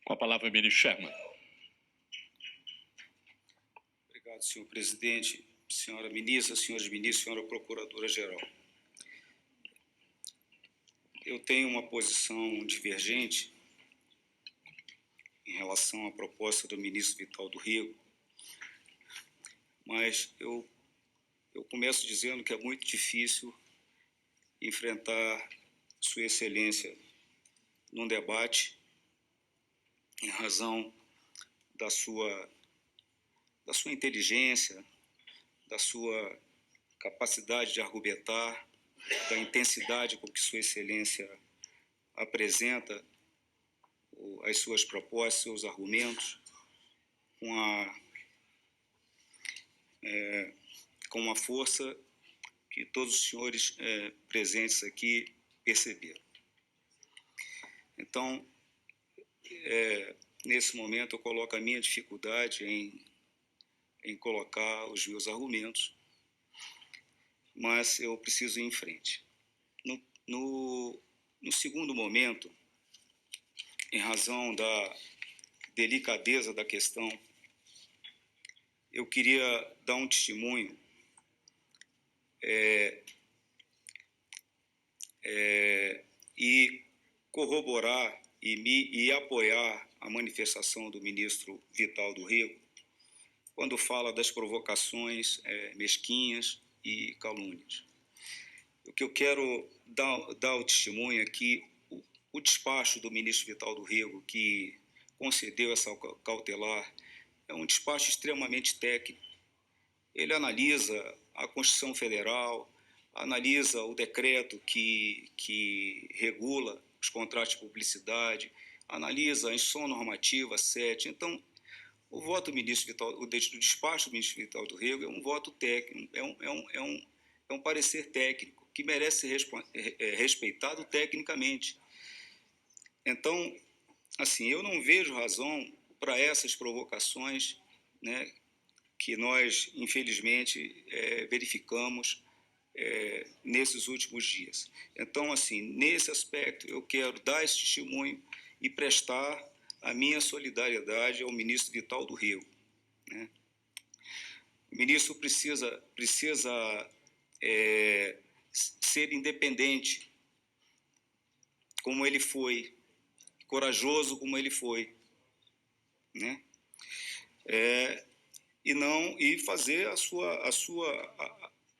Com a palavra, o ministro Sherman. Obrigado, senhor presidente, senhora ministra, senhores ministros, senhora procuradora-geral. Eu tenho uma posição divergente em relação à proposta do ministro Vital do Rego, mas eu começo dizendo que é muito difícil enfrentar Sua Excelência num debate em razão da sua inteligência, da sua capacidade de argumentar, da intensidade com que Sua Excelência apresenta as suas propostas, seus argumentos, com uma força que todos os senhores presentes aqui perceberam. Então, nesse momento, eu coloco a minha dificuldade em colocar os meus argumentos, mas eu preciso ir em frente. No segundo momento, em razão da delicadeza da questão, eu queria dar um testemunho e corroborar e apoiar a manifestação do ministro Vital do Rego quando fala das provocações mesquinhas e calúnias. O que eu quero dar o testemunho é que o despacho do ministro Vital do Rego, que concedeu essa cautelar, é um despacho extremamente técnico. Ele analisa a Constituição Federal, analisa o decreto que regula os contratos de publicidade, analisa a instrução normativa 7. Então, o voto do ministro Vital, o despacho do ministro Vital do Rego é um voto técnico, é um parecer técnico que merece ser respeitado tecnicamente. Então, assim, eu não vejo razão para essas provocações, né, que nós, infelizmente, verificamos nesses últimos dias. Então, assim, nesse aspecto, eu quero dar esse testemunho e prestar a minha solidariedade ao ministro Vital do Rego, né? O ministro precisa ser independente, como ele foi, corajoso como ele foi, né? E fazer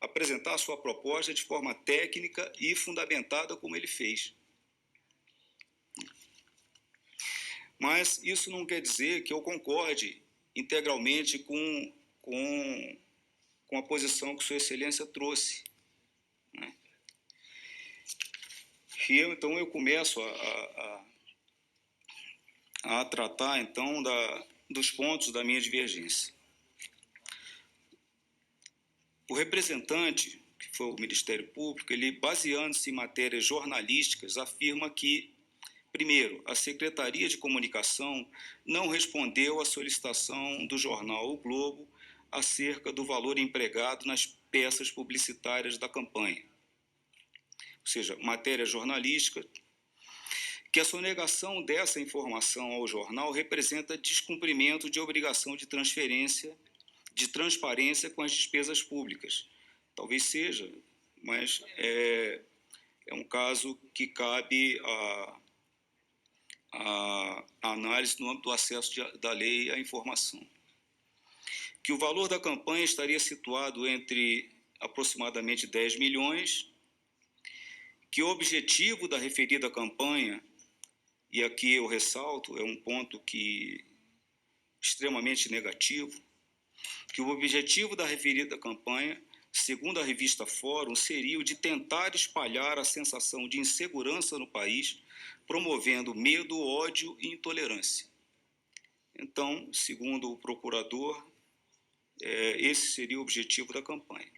apresentar a sua proposta de forma técnica e fundamentada como ele fez. Mas isso não quer dizer que eu concorde integralmente com a posição que Sua Excelência trouxe, né? E então eu começo a tratar então dos pontos da minha divergência. O representante, que foi o Ministério Público, ele, baseando-se em matérias jornalísticas, afirma que, primeiro, a Secretaria de Comunicação não respondeu à solicitação do jornal O Globo acerca do valor empregado nas peças publicitárias da campanha. Ou seja, matéria jornalística, que a sonegação dessa informação ao jornal representa descumprimento de obrigação de transparência com as despesas públicas. Talvez seja, mas é um caso que cabe a análise no âmbito do acesso da lei à informação. Que o valor da campanha estaria situado entre aproximadamente 10 milhões, que o objetivo da referida campanha, e aqui eu ressalto, é um ponto extremamente negativo, que o objetivo da referida campanha, segundo a revista Fórum, seria o de tentar espalhar a sensação de insegurança no país, promovendo medo, ódio e intolerância. Então, segundo o procurador, esse seria o objetivo da campanha.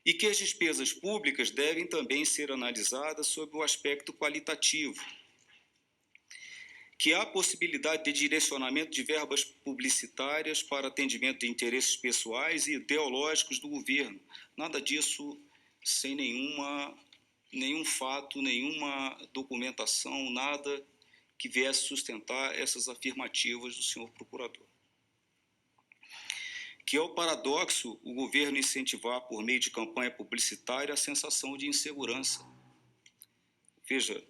E que as despesas públicas devem também ser analisadas sob o aspecto qualitativo, que há possibilidade de direcionamento de verbas publicitárias para atendimento de interesses pessoais e ideológicos do governo. Nada disso sem nenhum fato, nenhuma documentação, nada que viesse sustentar essas afirmativas do senhor procurador. Que é o paradoxo o governo incentivar por meio de campanha publicitária a sensação de insegurança. Veja,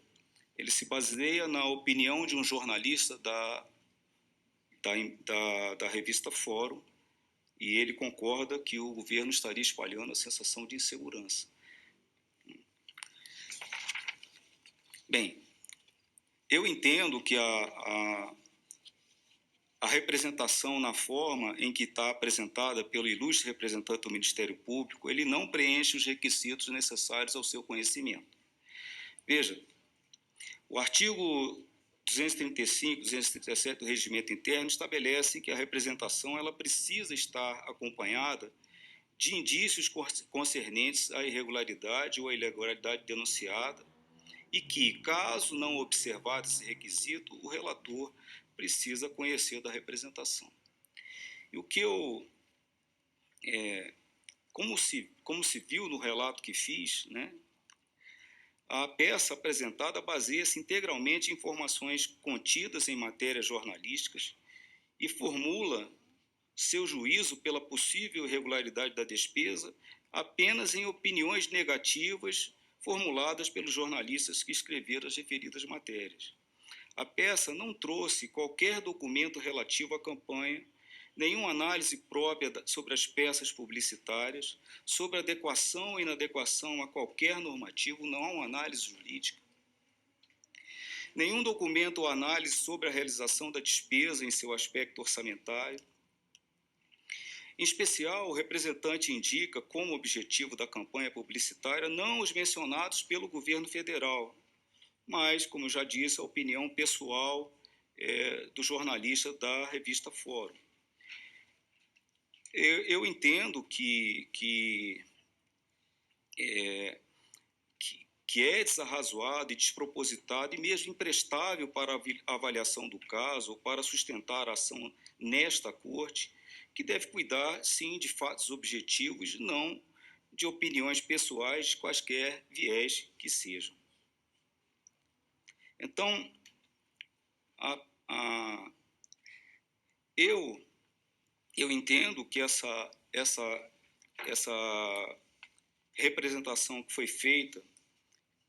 ele se baseia na opinião de um jornalista da revista Fórum, e ele concorda que o governo estaria espalhando a sensação de insegurança. Bem, eu entendo que a representação na forma em que está apresentada pelo ilustre representante do Ministério Público, ele não preenche os requisitos necessários ao seu conhecimento. Veja, o artigo 235, 237 do Regimento Interno estabelece que a representação ela precisa estar acompanhada de indícios concernentes à irregularidade ou à ilegalidade denunciada e que, caso não observado esse requisito, o relator precisa conhecer da representação. E o que eu, como se viu no relato que fiz, né, a peça apresentada baseia-se integralmente em informações contidas em matérias jornalísticas e formula seu juízo pela possível irregularidade da despesa apenas em opiniões negativas formuladas pelos jornalistas que escreveram as referidas matérias. A peça não trouxe qualquer documento relativo à campanha, nenhuma análise própria sobre as peças publicitárias, sobre adequação ou inadequação a qualquer normativo, não há uma análise jurídica. Nenhum documento ou análise sobre a realização da despesa em seu aspecto orçamentário. Em especial, o representante indica como objetivo da campanha publicitária não os mencionados pelo governo federal, mas, como eu já disse, a opinião pessoal do jornalista da revista Fórum. Eu entendo que é desarrazoado e despropositado e mesmo imprestável para a avaliação do caso ou para sustentar a ação nesta corte, que deve cuidar, sim, de fatos objetivos, não de opiniões pessoais de quaisquer viés que sejam. Então, eu entendo que essa representação que foi feita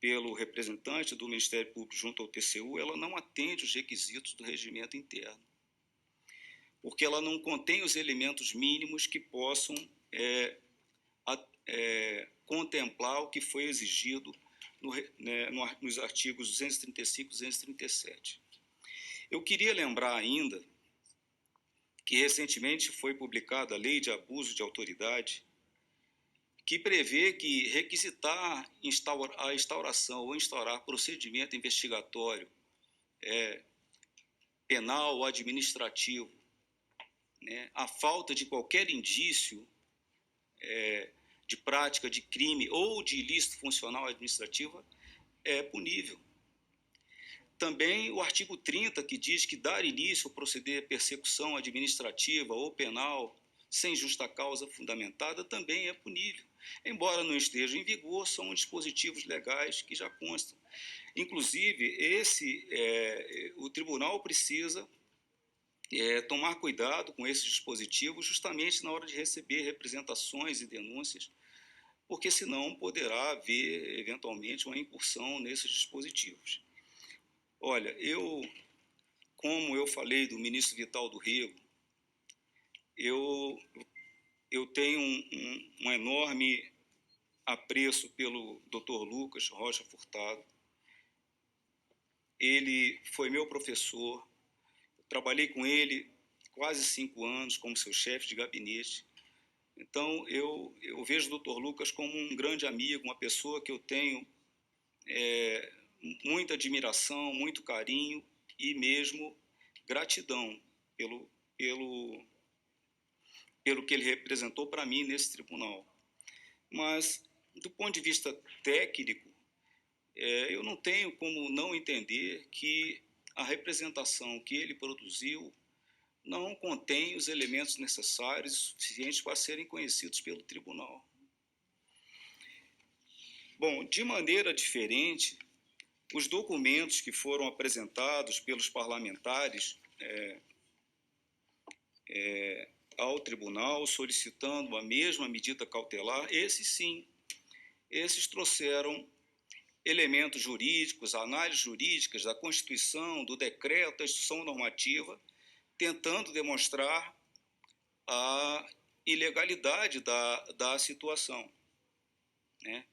pelo representante do Ministério Público junto ao TCU, ela não atende os requisitos do regimento interno, porque ela não contém os elementos mínimos que possam contemplar o que foi exigido nos artigos 235 e 237. Eu queria lembrar ainda que recentemente foi publicada a Lei de Abuso de Autoridade, que prevê que requisitar a instauração ou instaurar procedimento investigatório penal ou administrativo, né, a falta de qualquer indício de prática de crime ou de ilícito funcional administrativa é punível. Também o artigo 30, que diz que dar início ao proceder de persecução administrativa ou penal sem justa causa fundamentada também é punível. Embora não esteja em vigor, são dispositivos legais que já constam. Inclusive, o tribunal precisa tomar cuidado com esses dispositivos justamente na hora de receber representações e denúncias, porque senão poderá haver, eventualmente, uma incursão nesses dispositivos. Olha, como eu falei do ministro Vital do Rego, eu tenho um enorme apreço pelo Dr. Lucas Rocha Furtado. Ele foi meu professor, trabalhei com ele quase 5 anos como seu chefe de gabinete. Então, eu vejo o Dr. Lucas como um grande amigo, uma pessoa que eu tenho muita admiração, muito carinho e mesmo gratidão pelo que ele representou para mim nesse tribunal. Mas, do ponto de vista técnico, eu não tenho como não entender que a representação que ele produziu não contém os elementos necessários e suficientes para serem conhecidos pelo tribunal. Bom, de maneira diferente, os documentos que foram apresentados pelos parlamentares ao tribunal, solicitando a mesma medida cautelar, esses sim, esses trouxeram elementos jurídicos, análises jurídicas da Constituição, do decreto, da instrução normativa, tentando demonstrar a ilegalidade da situação, né?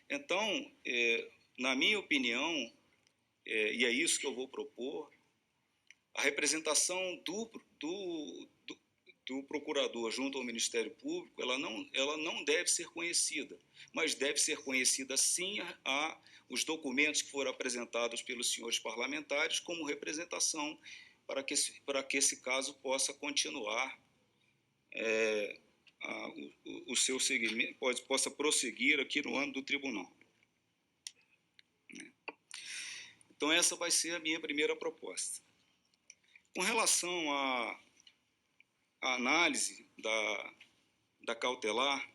Então, na minha opinião, e é isso que eu vou propor, a representação do procurador junto ao Ministério Público, ela não deve ser conhecida, mas deve ser conhecida sim os documentos que foram apresentados pelos senhores parlamentares como representação para que esse caso possa continuar o seu segmento, possa prosseguir aqui no âmbito do tribunal. Então, essa vai ser a minha primeira proposta. Com relação à análise da cautelar,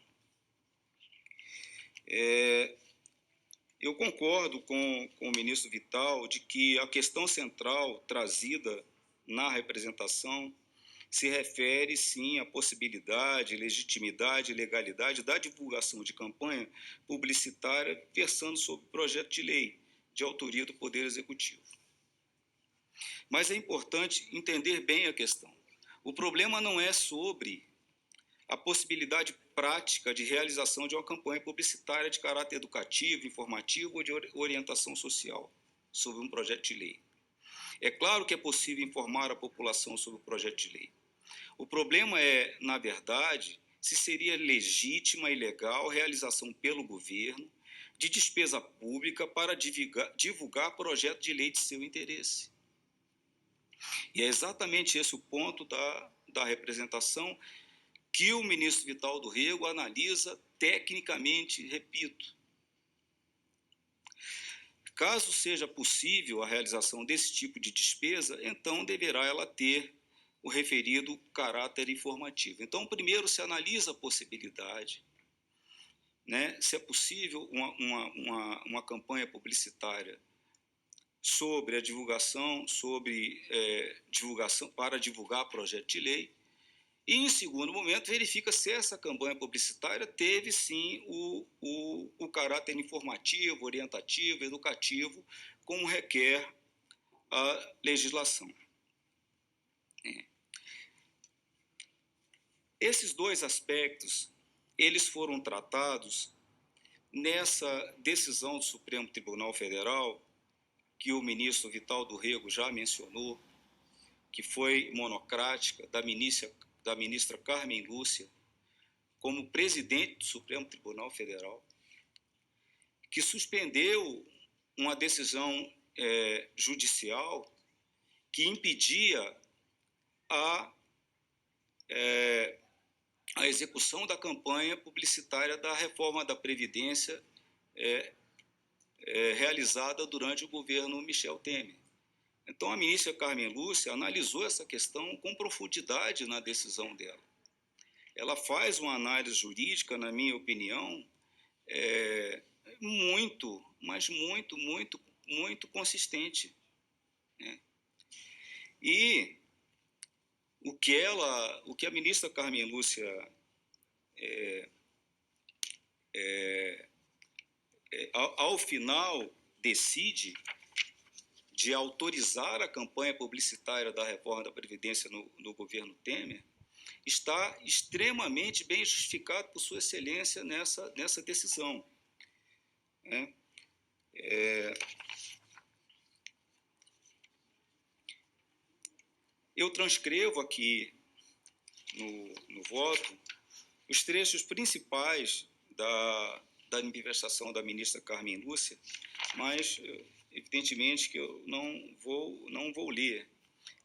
eu concordo com o ministro Vital de que a questão central trazida na representação se refere, sim, à possibilidade, legitimidade e legalidade da divulgação de campanha publicitária versando sobre projeto de lei de autoria do Poder Executivo. Mas é importante entender bem a questão. O problema não é sobre a possibilidade prática de realização de uma campanha publicitária de caráter educativo, informativo ou de orientação social sobre um projeto de lei. É claro que é possível informar a população sobre o projeto de lei. O problema é, na verdade, se seria legítima e legal a realização pelo governo de despesa pública para divulgar projeto de lei de seu interesse. E é exatamente esse o ponto da representação que o ministro Vital do Rego analisa tecnicamente, repito. Caso seja possível a realização desse tipo de despesa, então deverá ela ter o referido caráter informativo. Então, primeiro se analisa a possibilidade, né, se é possível uma campanha publicitária sobre a divulgação, divulgação para divulgar projeto de lei, e, em segundo momento, verifica se essa campanha publicitária teve, sim, o caráter informativo, orientativo, educativo, como requer a legislação. Esses dois aspectos, eles foram tratados nessa decisão do Supremo Tribunal Federal, que o ministro Vital do Rego já mencionou, que foi monocrática, da ministra Carmen Lúcia, como presidente do Supremo Tribunal Federal, que suspendeu uma decisão judicial que impedia a execução da campanha publicitária da reforma da Previdência realizada durante o governo Michel Temer. Então, a ministra Carmen Lúcia analisou essa questão com profundidade na decisão dela. Ela faz uma análise jurídica, na minha opinião, muito consistente, né? E o que a ministra Carmen Lúcia ao final decide de autorizar a campanha publicitária da reforma da Previdência no governo Temer, está extremamente bem justificado por Sua Excelência nessa decisão, né? Eu transcrevo aqui no voto os trechos principais da manifestação da ministra Carmen Lúcia, mas evidentemente que eu não vou ler.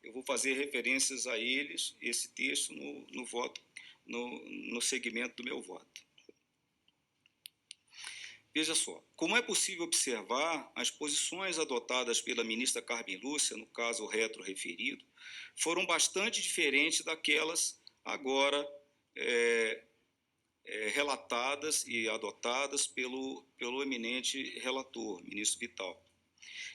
Eu vou fazer referências a eles, esse texto, no voto, no segmento do meu voto. Veja só, como é possível observar, as posições adotadas pela ministra Carmen Lúcia, no caso retroreferido, foram bastante diferentes daquelas agora relatadas e adotadas pelo eminente relator, ministro Vital.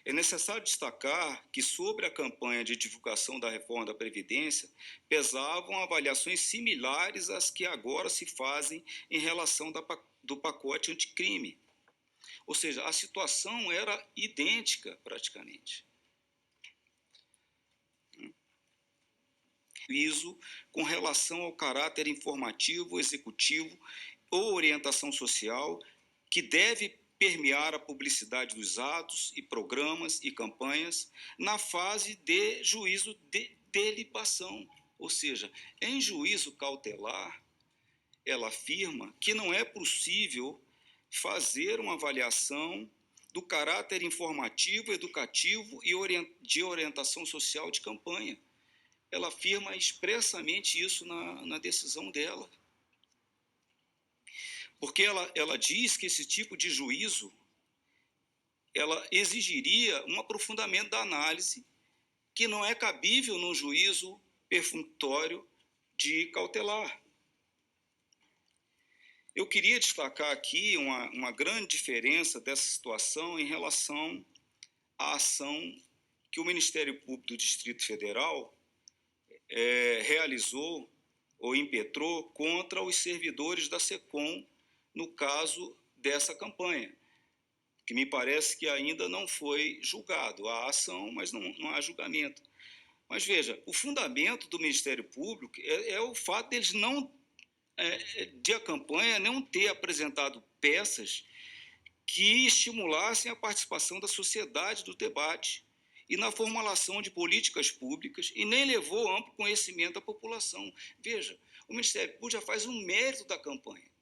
É necessário destacar que, sobre a campanha de divulgação da reforma da Previdência, pesavam avaliações similares às que agora se fazem em relação do pacote anticrime. Ou seja, a situação era idêntica, praticamente. Juízo com relação ao caráter informativo, executivo ou orientação social que deve permear a publicidade dos atos e programas e campanhas na fase de juízo de delibação. Ou seja, em juízo cautelar, ela afirma que não é possível fazer uma avaliação do caráter informativo, educativo e de orientação social de campanha. Ela afirma expressamente isso na decisão dela. Porque ela diz que esse tipo de juízo ela exigiria um aprofundamento da análise que não é cabível num juízo perfunctório de cautelar. Eu queria destacar aqui uma grande diferença dessa situação em relação à ação que o Ministério Público do Distrito Federal realizou ou impetrou contra os servidores da SECOM no caso dessa campanha, que me parece que ainda não foi julgado. Há ação, mas não há julgamento. Mas veja, o fundamento do Ministério Público é o fato deles de a campanha não ter apresentado peças que estimulassem a participação da sociedade do debate e na formulação de políticas públicas e nem levou amplo conhecimento à população. Veja, o Ministério Público já faz um mérito da campanha.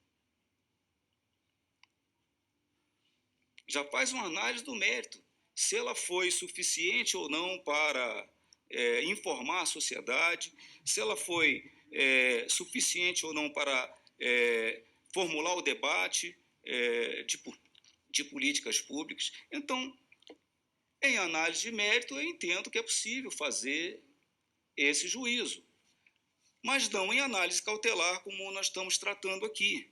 Já faz uma análise do mérito, se ela foi suficiente ou não para informar a sociedade, se ela foi suficiente ou não para formular o debate de políticas públicas. Então, em análise de mérito, eu entendo que é possível fazer esse juízo, mas não em análise cautelar, como nós estamos tratando aqui,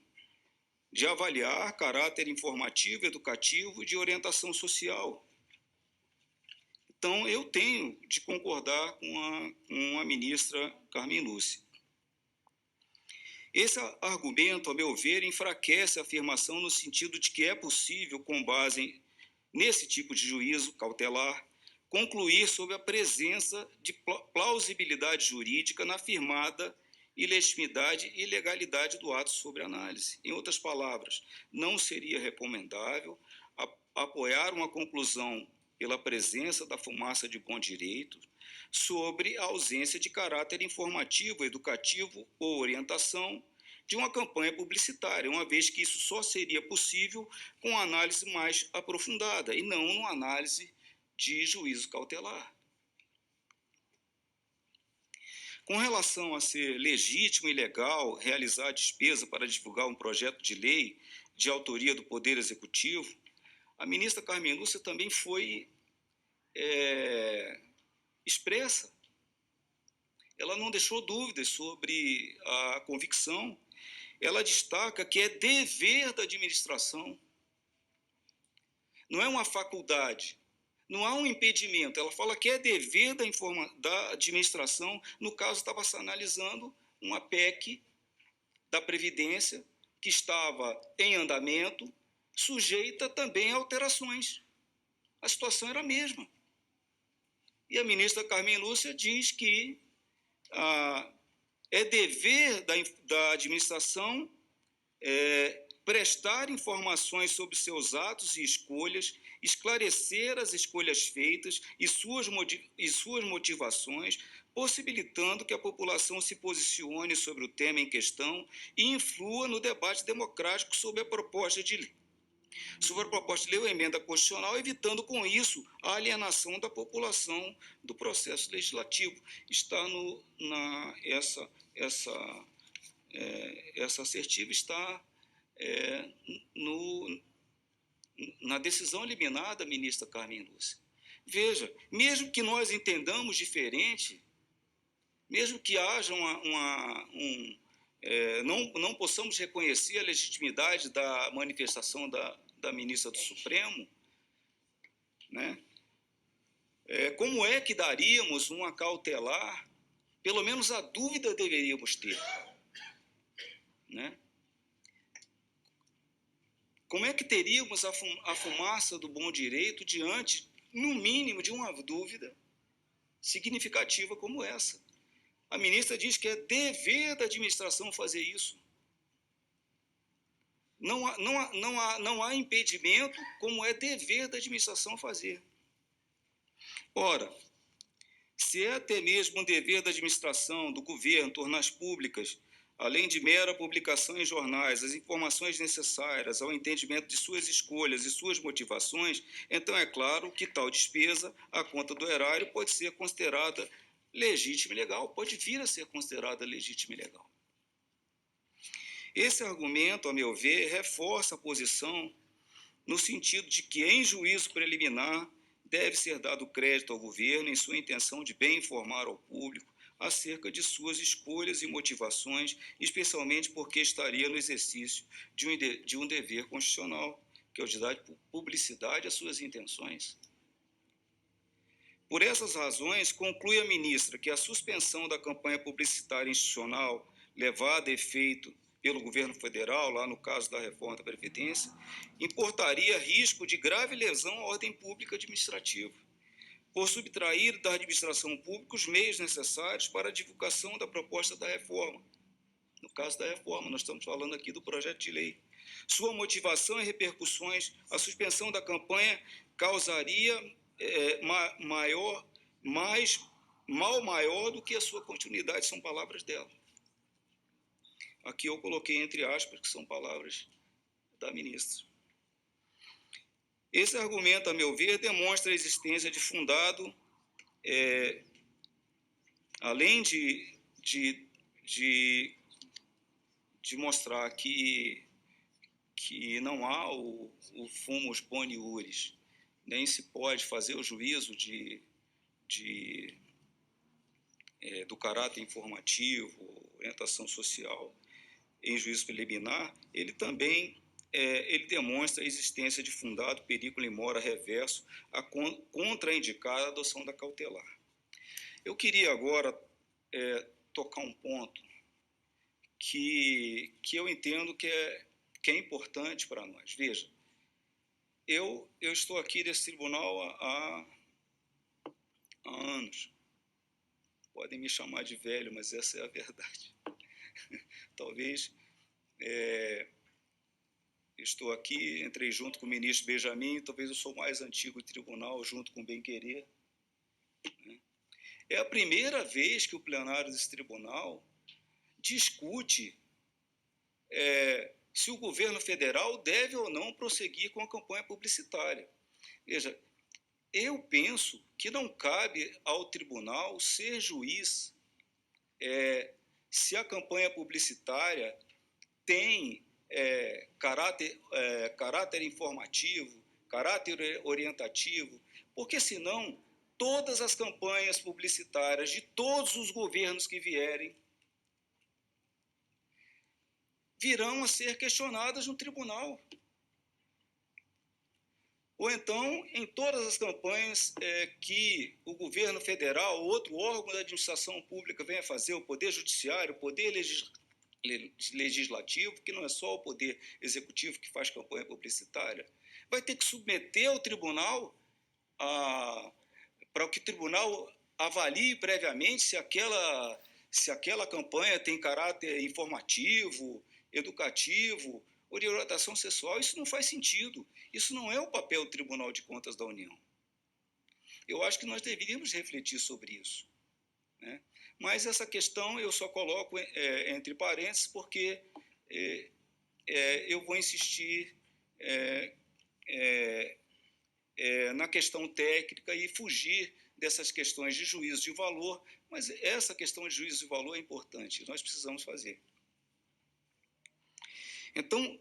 de avaliar caráter informativo, educativo e de orientação social. Então, eu tenho de concordar com a ministra Carmen Lúcia. Esse argumento, a meu ver, enfraquece a afirmação no sentido de que é possível, com base nesse tipo de juízo cautelar, concluir sobre a presença de plausibilidade jurídica na afirmada ilegitimidade e legalidade do ato sobre análise. Em outras palavras, não seria recomendável apoiar uma conclusão pela presença da fumaça de bom direito sobre a ausência de caráter informativo, educativo ou orientação de uma campanha publicitária, uma vez que isso só seria possível com análise mais aprofundada e não uma análise de juízo cautelar. Com relação a ser legítimo e legal realizar a despesa para divulgar um projeto de lei de autoria do Poder Executivo, a ministra Carmen Lúcia também foi expressa. Ela não deixou dúvidas sobre a convicção. Ela destaca que é dever da administração, não é uma faculdade. Não há um impedimento, ela fala que é dever da administração, no caso estava se analisando uma PEC da Previdência que estava em andamento, sujeita também a alterações. A situação era a mesma. E a ministra Carmen Lúcia diz que é dever da administração prestar informações sobre seus atos e escolhas, esclarecer as escolhas feitas e suas motivações, possibilitando que a população se posicione sobre o tema em questão e influa no debate democrático sobre a proposta de lei. Sobre a proposta de lei ou emenda constitucional, evitando com isso a alienação da população do processo legislativo. Está essa assertiva está na decisão liminar da ministra Carmen Lúcia. Veja, mesmo que nós entendamos diferente, mesmo que haja não possamos reconhecer a legitimidade da manifestação da ministra do Supremo, né? Como é que daríamos uma cautelar? Pelo menos a dúvida deveríamos ter, né? Como é que teríamos a fumaça do bom direito diante, no mínimo, de uma dúvida significativa como essa? A ministra diz que é dever da administração fazer isso. Não há impedimento, como é dever da administração fazer. Ora, se é até mesmo um dever da administração, do governo, tornar públicas, além de mera publicação em jornais, as informações necessárias ao entendimento de suas escolhas e suas motivações, então é claro que tal despesa, à conta do erário, pode ser considerada legítima e legal, pode vir a ser considerada legítima e legal. Esse argumento, a meu ver, reforça a posição no sentido de que, em juízo preliminar, deve ser dado crédito ao governo em sua intenção de bem informar ao público acerca de suas escolhas e motivações, especialmente porque estaria no exercício de um dever constitucional, que é o de dar publicidade às suas intenções. Por essas razões, conclui a ministra que a suspensão da campanha publicitária institucional levada a efeito pelo governo federal, lá no caso da reforma da Previdência, importaria risco de grave lesão à ordem pública administrativa, por subtrair da administração pública os meios necessários para a divulgação da proposta da reforma. No caso da reforma, nós estamos falando aqui do projeto de lei. Sua motivação e repercussões, a suspensão da campanha causaria mal maior do que a sua continuidade, são palavras dela. Aqui eu coloquei entre aspas, que são palavras da ministra. Esse argumento, a meu ver, demonstra a existência de fundado, além de mostrar que não há o fumus boni iuris, nem se pode fazer o juízo do caráter informativo, orientação social, em juízo preliminar, ele também ele demonstra a existência de fundado perigo in mora reverso a contraindicar a adoção da cautelar. Eu queria agora tocar um ponto que eu entendo que é importante para nós. Veja, eu estou aqui nesse tribunal há anos. Podem me chamar de velho, mas essa é a verdade. Talvez estou aqui, entrei junto com o ministro Benjamin, talvez eu sou o mais antigo do tribunal, junto com o Bem-Querer. É a primeira vez que o plenário desse tribunal discute se o governo federal deve ou não prosseguir com a campanha publicitária. Veja, eu penso que não cabe ao tribunal ser juiz se a campanha publicitária tem caráter informativo, caráter orientativo, porque senão todas as campanhas publicitárias de todos os governos que vierem virão a ser questionadas no tribunal. Ou então, em todas as campanhas que o governo federal ou outro órgão da administração pública venha fazer, o Poder Judiciário, o Poder Legislativo, que não é só o Poder Executivo que faz campanha publicitária, vai ter que submeter ao tribunal para que o tribunal avalie previamente se aquela campanha tem caráter informativo, educativo, ou de orientação sexual. Isso não faz sentido. Isso não é o papel do Tribunal de Contas da União. Eu acho que nós deveríamos refletir sobre isso, né? Mas essa questão eu só coloco entre parênteses porque eu vou insistir na questão técnica e fugir dessas questões de juízo de valor, mas essa questão de juízo de valor é importante, nós precisamos fazer. Então,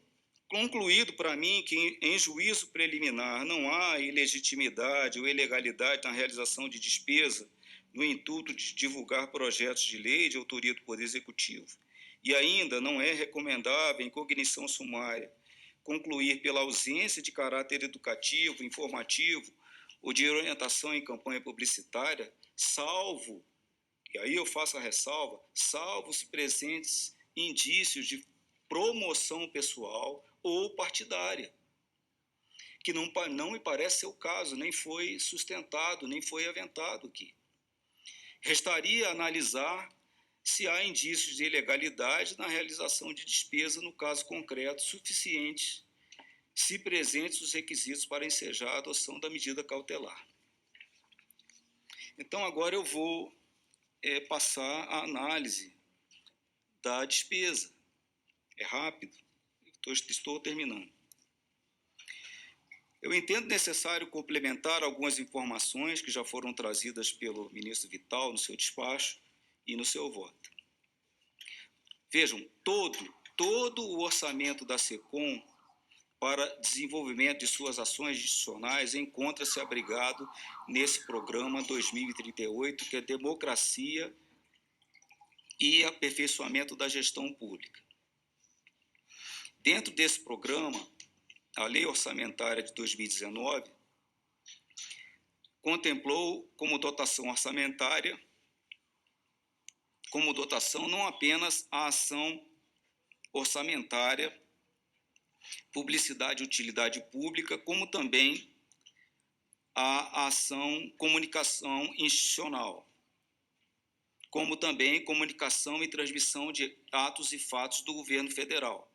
concluído para mim que em juízo preliminar não há ilegitimidade ou ilegalidade na realização de despesa no intuito de divulgar projetos de lei de autoria do Poder Executivo, e ainda não é recomendável, em cognição sumária, concluir pela ausência de caráter educativo, informativo ou de orientação em campanha publicitária, salvo, e aí eu faço a ressalva, salvo se presentes indícios de promoção pessoal ou partidária, que não me parece ser o caso, nem foi sustentado, nem foi aventado aqui. Restaria analisar se há indícios de ilegalidade na realização de despesa, no caso concreto, suficientes, se presentes os requisitos para ensejar a adoção da medida cautelar. Então, agora eu vou passar a análise da despesa. É rápido, estou terminando. Eu entendo necessário complementar algumas informações que já foram trazidas pelo ministro Vital no seu despacho e no seu voto. Vejam, todo o orçamento da SECOM para desenvolvimento de suas ações institucionais encontra-se abrigado nesse programa 2038, que é Democracia e Aperfeiçoamento da Gestão Pública. Dentro desse programa, a Lei Orçamentária de 2019 contemplou como dotação orçamentária, como dotação não apenas a ação orçamentária, publicidade e utilidade pública, como também a ação comunicação institucional, como também comunicação e transmissão de atos e fatos do governo federal.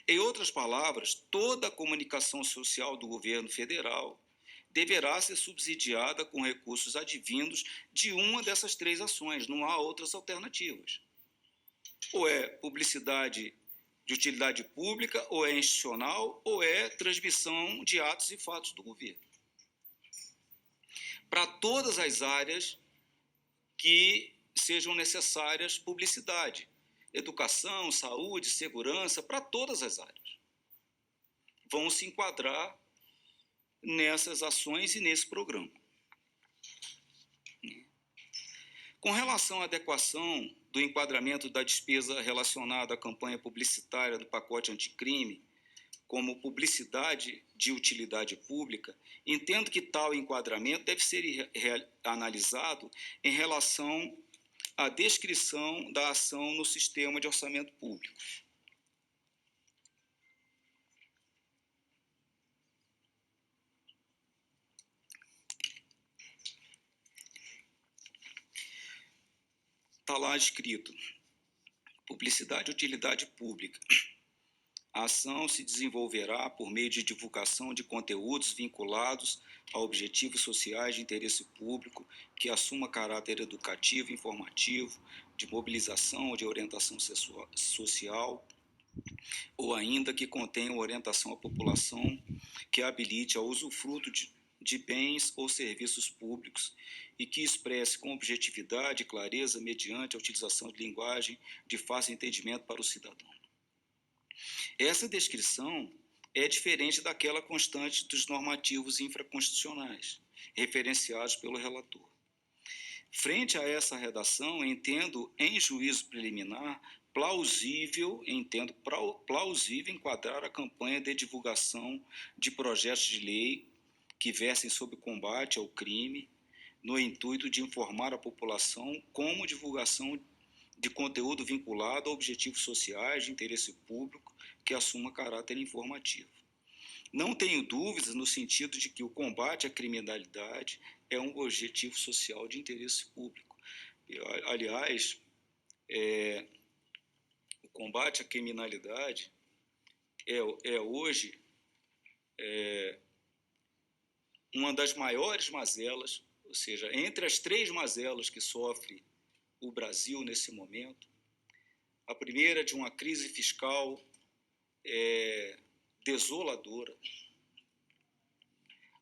Em outras palavras, toda a comunicação social do governo federal deverá ser subsidiada com recursos advindos de uma dessas três ações, não há outras alternativas. Ou é publicidade de utilidade pública, ou é institucional, ou é transmissão de atos e fatos do governo. Para todas as áreas que sejam necessárias publicidade, educação, saúde, segurança, para todas as áreas. Vão se enquadrar nessas ações e nesse programa. Com relação à adequação do enquadramento da despesa relacionada à campanha publicitária do pacote anticrime, como publicidade de utilidade pública, entendo que tal enquadramento deve ser analisado em relação à descrição da ação no sistema de orçamento público. Está lá escrito, publicidade e utilidade pública. A ação se desenvolverá por meio de divulgação de conteúdos vinculados a objetivos sociais de interesse público que assuma caráter educativo, informativo, de mobilização ou de orientação social, ou ainda que contenham orientação à população que habilite ao usufruto de bens ou serviços públicos e que expresse com objetividade e clareza mediante a utilização de linguagem de fácil entendimento para o cidadão. Essa descrição é diferente daquela constante dos normativos infraconstitucionais, referenciados pelo relator. Frente a essa redação, entendo, em juízo preliminar, plausível enquadrar a campanha de divulgação de projetos de lei que versem sobre combate ao crime, no intuito de informar a população como divulgação de conteúdo vinculado a objetivos sociais de interesse público que assuma caráter informativo. Não tenho dúvidas no sentido de que o combate à criminalidade é um objetivo social de interesse público. Aliás, o combate à criminalidade é hoje uma das maiores mazelas, ou seja, entre as três mazelas que sofre o Brasil nesse momento. A primeira é de uma crise fiscal desoladora.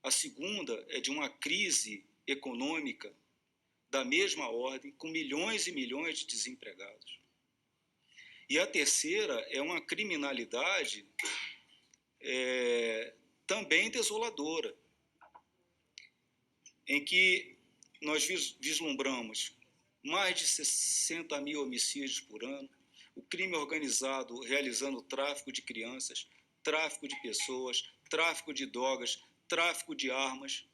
A segunda é de uma crise econômica da mesma ordem, com milhões e milhões de desempregados. E a terceira é uma criminalidade também desoladora, em que nós vislumbramos mais de 60 mil homicídios por ano, o crime organizado realizando tráfico de crianças, tráfico de pessoas, tráfico de drogas, tráfico de armas,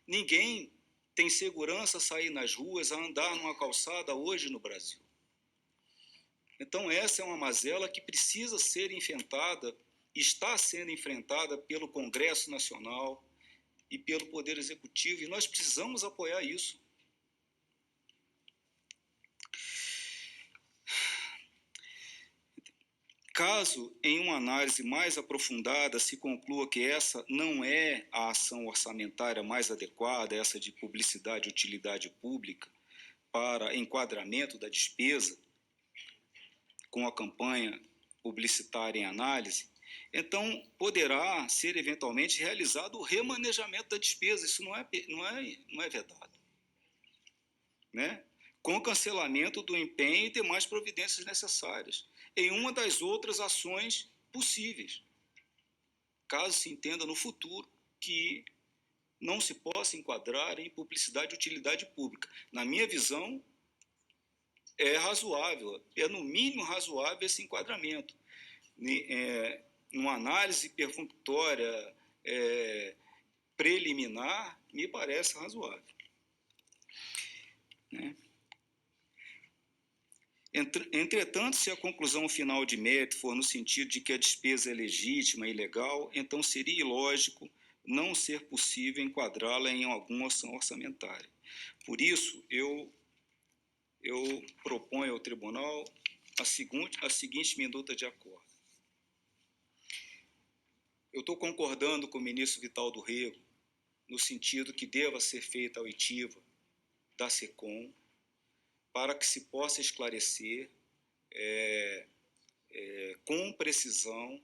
Ninguém tem segurança a sair nas ruas, a andar numa calçada hoje no Brasil. Então, essa é uma mazela que precisa ser enfrentada, está sendo enfrentada pelo Congresso Nacional e pelo Poder Executivo, e nós precisamos apoiar isso. Caso, em uma análise mais aprofundada, se conclua que essa não é a ação orçamentária mais adequada, essa de publicidade e utilidade pública, para enquadramento da despesa, com a campanha publicitária em análise, então poderá ser eventualmente realizado o remanejamento da despesa. Isso não é vedado, né? Com cancelamento do empenho e demais providências necessárias, em uma das outras ações possíveis, caso se entenda no futuro que não se possa enquadrar em publicidade e utilidade pública. Na minha visão, é razoável, é no mínimo razoável esse enquadramento. Numa análise perfunctória preliminar, me parece razoável, né? Entretanto, se a conclusão final de mérito for no sentido de que a despesa é legítima e legal, então seria ilógico não ser possível enquadrá-la em alguma ação orçamentária. Por isso, eu proponho ao tribunal a seguinte minuta de acordo. Eu estou concordando com o ministro Vital do Rego no sentido que deva ser feita a oitiva da SECOM para que se possa esclarecer com precisão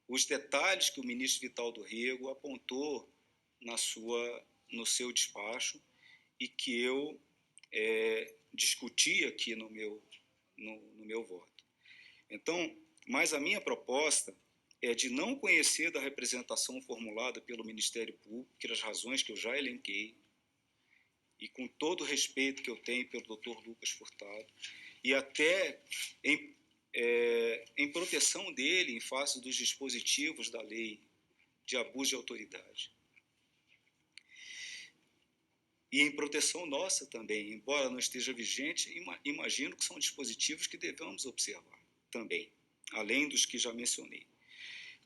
os detalhes que o ministro Vital do Rego apontou no seu despacho e que eu discuti aqui no meu voto. Então, mas a minha proposta é de não conhecer da representação formulada pelo Ministério Público, pelas razões que eu já elenquei, e com todo o respeito que eu tenho pelo Dr. Lucas Furtado, e até em proteção dele em face dos dispositivos da lei de abuso de autoridade. E em proteção nossa também, embora não esteja vigente, imagino que são dispositivos que devemos observar também, além dos que já mencionei.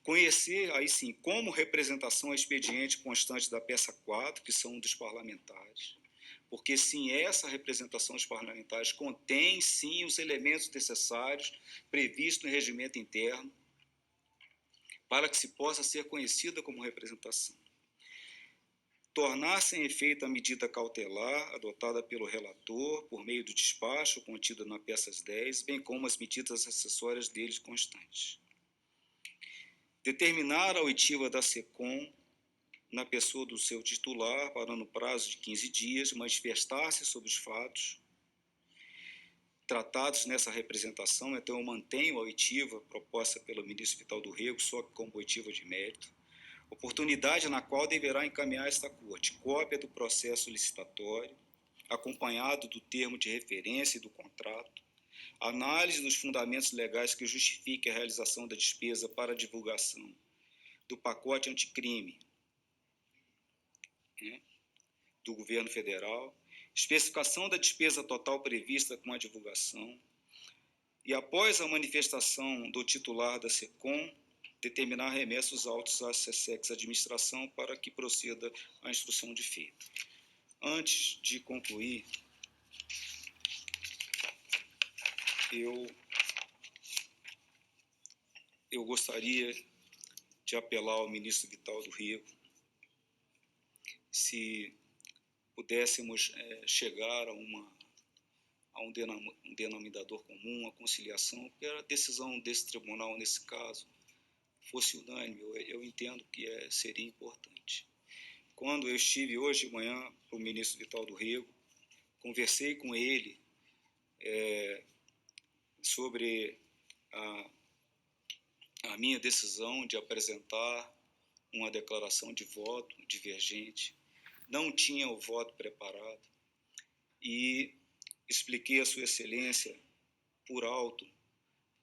Conhecer, aí sim, como representação expediente constante da peça 4, que são dos parlamentares, porque sim, essa representação dos parlamentares contém sim os elementos necessários previstos no regimento interno para que se possa ser conhecida como representação. Tornar sem efeito a medida cautelar adotada pelo relator por meio do despacho contido na peças 10, bem como as medidas acessórias deles constantes. Determinar a oitiva da SECOM na pessoa do seu titular para, no prazo de 15 dias, manifestar-se sobre os fatos tratados nessa representação. Então, eu mantenho a oitiva proposta pelo ministro Vital do Rego, só como oitiva de mérito, oportunidade na qual deverá encaminhar esta corte cópia do processo licitatório, acompanhado do termo de referência e do contrato, análise dos fundamentos legais que justifiquem a realização da despesa para a divulgação do pacote anticrime, do governo federal, especificação da despesa total prevista com a divulgação e, após a manifestação do titular da SECOM, determinar remessa os autos à SESEX Administração para que proceda a instrução de feito. Antes de concluir, eu gostaria de apelar ao ministro Vital do Rego se pudéssemos chegar a um denominador comum, uma conciliação, porque a decisão desse tribunal, nesse caso, fosse unânime, eu entendo que seria importante. Quando eu estive hoje de manhã com o ministro Vital do Rego, conversei com ele sobre a minha decisão de apresentar uma declaração de voto divergente, não tinha o voto preparado e expliquei a Sua Excelência por alto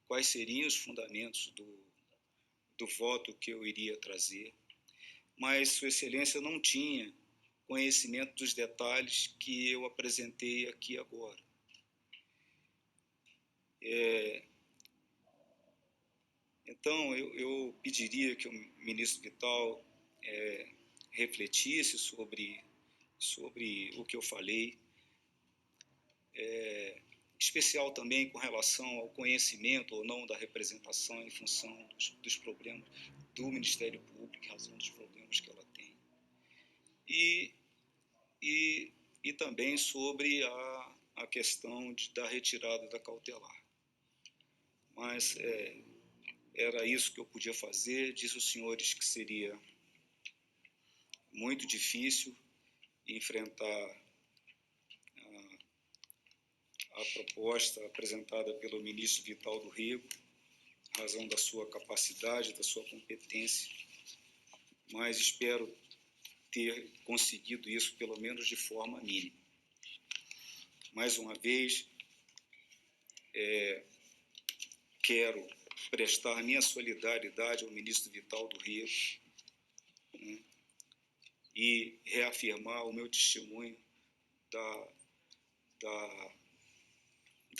quais seriam os fundamentos do voto que eu iria trazer, mas Sua Excelência não tinha conhecimento dos detalhes que eu apresentei aqui agora. Então, eu pediria que o ministro Vital refletisse sobre o que eu falei, especial também com relação ao conhecimento ou não da representação em função dos problemas do Ministério Público, em razão dos problemas que ela tem. E também sobre a questão da retirada da cautelar. Mas era isso que eu podia fazer. Disse aos senhores que seria muito difícil enfrentar a proposta apresentada pelo ministro Vital do Rego, em razão da sua capacidade, da sua competência, mas espero ter conseguido isso, pelo menos de forma mínima. Mais uma vez, quero prestar minha solidariedade ao ministro Vital do Rego, né, e reafirmar o meu testemunho da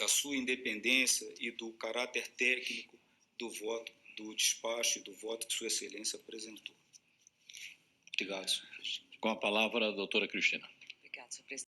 sua independência e do caráter técnico do voto, do despacho e do voto que Sua Excelência apresentou. Obrigado, senhor presidente. Com a palavra, a doutora Cristina. Obrigada, senhor presidente.